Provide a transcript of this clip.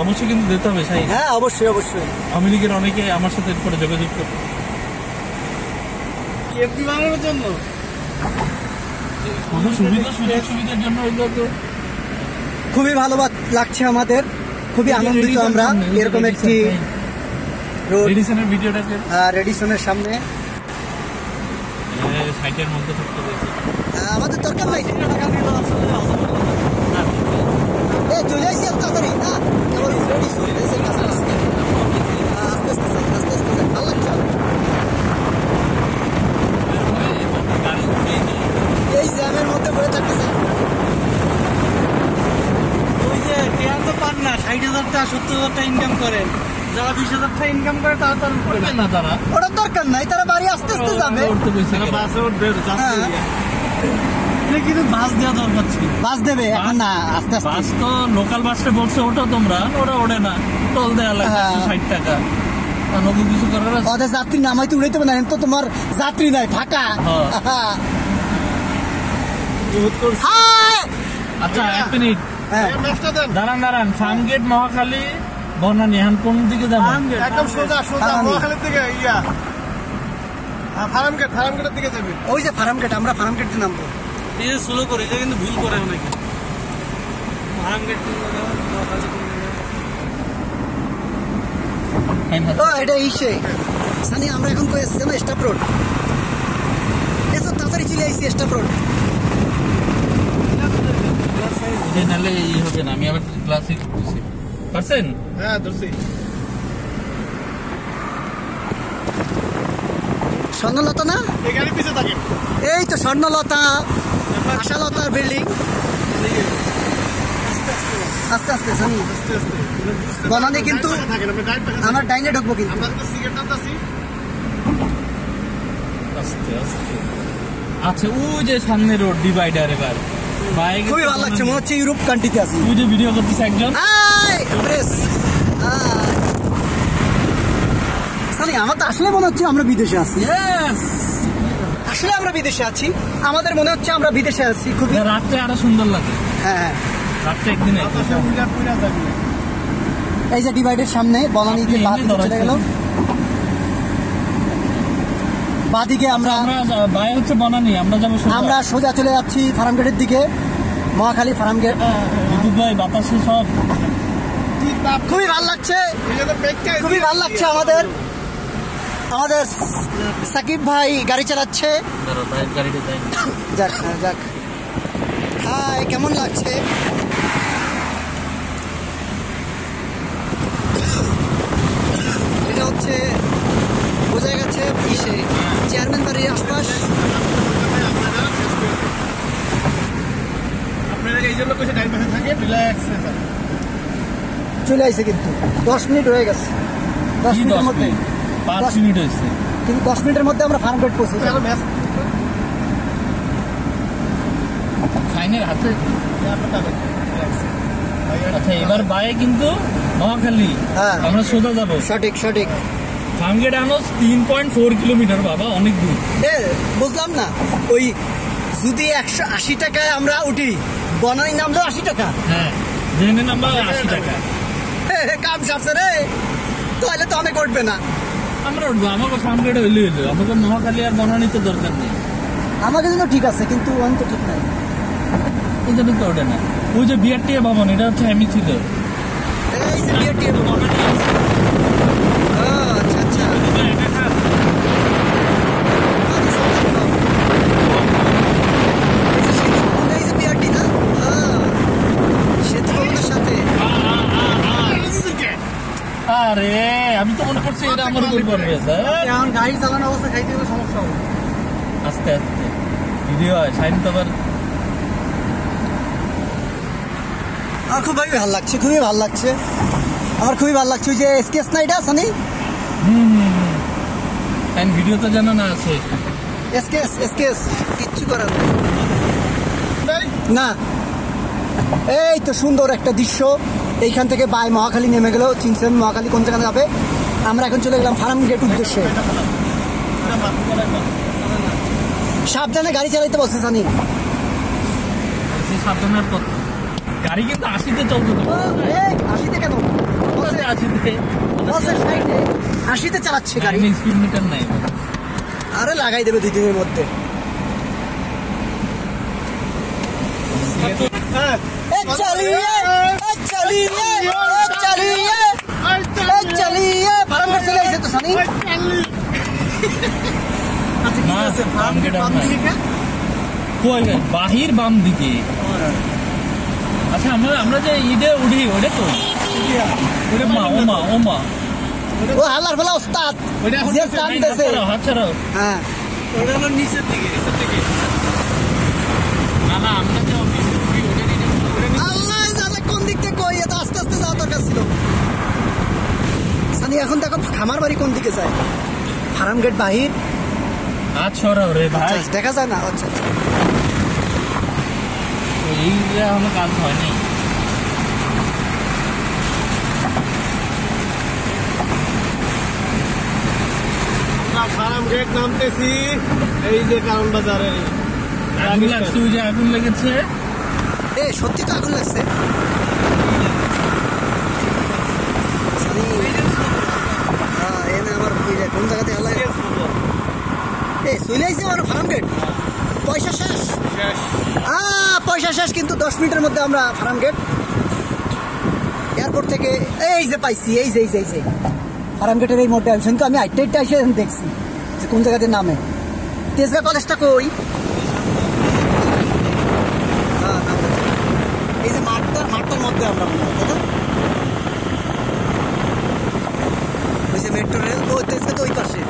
অবশ্যই কিন্তু দিতে হবে সাই। হ্যাঁ অবশ্যই অবশ্যই। আওয়ামী লীগের অনেকে আমার সাথে এরপরে যোগাযোগ করে এমপি বানানোর জন্য কোনো সুবিধা সুযোগ সুবিধার জন্য হইলো তো। খুবই ভালো লাগছে আমাদের, খুবই আনন্দিত আমরা এরকম একটি রেডিসনের ভিডিওটাকে রেডিসনের সামনে সাইটের মধ্যে থাকতে হয়েছে। আমাদের দরকার নাই চলে আসছি তাড়াতাড়ি না কেবল রেডি চলে আস্তে আস্তে আস্তে আস্তে আস্তে ভালো লাগছে। এই জ্যামের মধ্যে পড়ে থাকতেছে। ওই যে টেয়ার তো পান না, 60,000 70,000 ইনকাম করেন, যারা 20,000 ইনকাম করে তারা তো করবে না। তারা ওটা দরকার নাই, তারা বাড়ি আস্তে আস্তে যাবে। কিন্তু বাস দেওয়া দরকার ছিল, বাস দেবে এখন না আস্তে আস্তে। বাস তো লোকাল বাসটা বলছে ওটা তোমরা, ওরা ওড়ে না, টোল দেওয়া লাগে 60 টাকা। নতুন কিছু করার আছে? ওদের যাত্রী নামাইতে উড়াইতে পারে না, তো তোমার যাত্রী নাই ফাঁকা। আচ্ছা 1 মিনিট দাঁড়ান দাঁড়ান। ফার্মগেট মহাখালী বনানী এখন কোন দিকে যাবো? একদম সোজা সোজা মহাখালীর দিকে ফার্মগেটের দিকে যাবে। ওই যে ফার্মগেট, আমরা ফার্মগেট দিয়ে নামবো। এই যে স্লো করে, এটা কিন্তু ভুল করে অনেকে। ফার্মগেট এটা ইসে সানি, আমরা এখন কই আসছি না স্টাফ রোড। এসব তাড়াতাড়ি চলে আইসি স্টাফ রোড। নাহলে এই হবে না। আমি আবার ক্লাসিক বুঝছি পারছেন? হ্যাঁ ধরছি। স্বর্ণলতা না, এই গাড়ি পিছে থাকে। এই তো স্বর্ণলতা, আশালতার বিল্ডিং। আস্তে আস্তে সানি বনানী, কিন্তু আমার ডাইনে ঢুকবো কিন্তু। আস্তে আস্তে। আচ্ছা ওই যে সামনে রোড ডিভাইডার, এবার খুবই ভালো লাগছে, মনে হচ্ছে ইউরোপ কান্ট্রিতে আছি। ওই যে ভিডিও করতেছে একজন। আমার তো আসলে মনে হচ্ছে আমরা বিদেশে আছি। আসলে আমরা বিদেশে আছি, আমাদের মনে হচ্ছে আমরা বিদেশে আছি। খুব রাত্রে আরো সুন্দর লাগে। হ্যাঁ রাত্রে একদিনে এই যে ডিভাইডের সামনে বনানীতে চলে গেল, বাদিকে আমরা বাই হচ্ছে বনানী, আমরা যাবো আমরা সোজা চলে যাচ্ছি ফার্মগেটের দিকে, মহাখালী ফার্মগেট। ভাই বাতাসে সব খুবই ভালো লাগছে, খুবই ভালো লাগছে আমাদের। আমাদের সাকিব ভাই গাড়ি চালাচ্ছে। যাক যাক, হাই কেমন লাগছে? এটা হচ্ছে বোঝা গেছে ইসে চেয়ারম্যান বাড়ির আশপাশ। আপনারা এই জন্য কিছু টাইম পাশে থাকে, রিল্যাক্স চলে আসছে, কিন্তু 10 মিনিট হয়ে গেছে। 10 মিনিটের মধ্যে 5 মিনিট হয়েছে, কিন্তু 10 মিনিটের মধ্যে আমরা ফার্মগেট পৌঁছে যাবো। ফাইনের হাতে। আচ্ছা এবার বাইরে কিন্তু মহাখালী, আমরা সোজা যাবো। সঠিক সঠিক। ফার্মগেট আনো 3.4 কিলোমিটার, বাবা অনেক দূর। বুঝলাম না, ওই যদি 180 টাকায় আমরা উঠি, বনানী নামলেও 80 টাকা। হ্যাঁ জেনে নাম্বার 80 টাকা। কাম সারছে রে, তাহলে তো অনেক উঠবে না। আমরা উঠবো, আমাকে ফার্মগেট হইলে হইলো, আমাকে মহাখালী আর বনানী তো দরকার নেই। আমাকে জন্য ঠিক আছে, কিন্তু ওখান তো ঠিক নাই, এই জন্য তো ওঠে না। ওই যে বিআরটিএ ভবন, এটা হচ্ছে আমি ছিল। এই যে বিআরটিএ ভবন। আচ্ছা আচ্ছা, আরে আমি তো মনে করছি এটা আমার উপর পড়বে। এখন গাড়ি চালানো অবস্থা খাইতে গেলে সমস্যা হবে। আস্তে আস্তে ভিডিও হয়, সাইন তো আবার। আমার খুবই ভালো লাগছে, খুবই ভালো লাগছে, আমার খুবই ভালো লাগছে। ওই যে স্কেচ না এটা সানি, সাইন ভিডিও তো জানো না আছে। স্কেচ স্কেচ কিচ্ছু করার না। এই তো সুন্দর একটা দৃশ্য, এইখান থেকে বাই মহাখালী নেমে গেল। চিনছেন মহাখালী কোন জায়গায় যাবে? আমরা এখন চলে গেলাম ফার্মগেট উদ্দেশ্যে। সাবধানে গাড়ি চালাইতে বলছে জানি। সাবধানের কথা, গাড়ি কিন্তু 80-তে চলতে। 80-তে কেন? 80-তে। বলছে 60-80-তে চালাচ্ছে গাড়ি। স্পিড মিটার নাই। আরে লাগাই দেবে 2 দিনের মধ্যে। হ্যাঁ चलिए ফার্ম গেট চলে এসে তো সানি। আচ্ছা কি আছে ফার্ম গেট বাম দিকে? কই বাহির বাম দিকে। আচ্ছা আমরা যে ঈদে উঠি ওটা তো ওমা ও হালার ফেলা ওস্তাদ ওটা যে টানতেছে। হাত ছাড়াও। হ্যাঁ ওটা হলো নিচের দিকে না আমরা যে আল্লাহ জানে কোন দিক থেকে কই, এত আস্তে আস্তে যাওয়া দরকার ছিল। সানি এখন দেখো খামার বাড়ি কোন দিকে যায়? ফার্ম গেট বাহির। হাত ছড়াও রে ভাই। আচ্ছা, দেখা যায় না। আচ্ছা আচ্ছা এই যে আমার কাজ হয়নি। আমরা ফার্ম গেট নামতেছি এই যে কারণ বাজারের আগুন লাগছে, ওই যে আগুন লেগেছে। এ সত্যি তো আগুন লাগছে। সানি হ্যাঁ এনে আমার কোন জায়গাতে হালাই এ চলে আইছে আমার ফার্ম গেট। পয়সা শেষ। পয়সা শেষ, কিন্তু 10 মিনিটের মধ্যে আমরা ফার্ম গেট এয়ারপোর্ট থেকে এই যে পাইছি। এই যে ফার্ম গেটের এই মোড়টা আনছেন তো আমি আইটা এসে দেখছি যে কোন জায়গাতে নামে। তেজগাঁ কলেজটা কই? এই যে মাঠটার মধ্যে আমরা মনে হয়, তাই না? ওই যে মেট্রো রেল, ও তেজগাঁ তো ওই পাশে।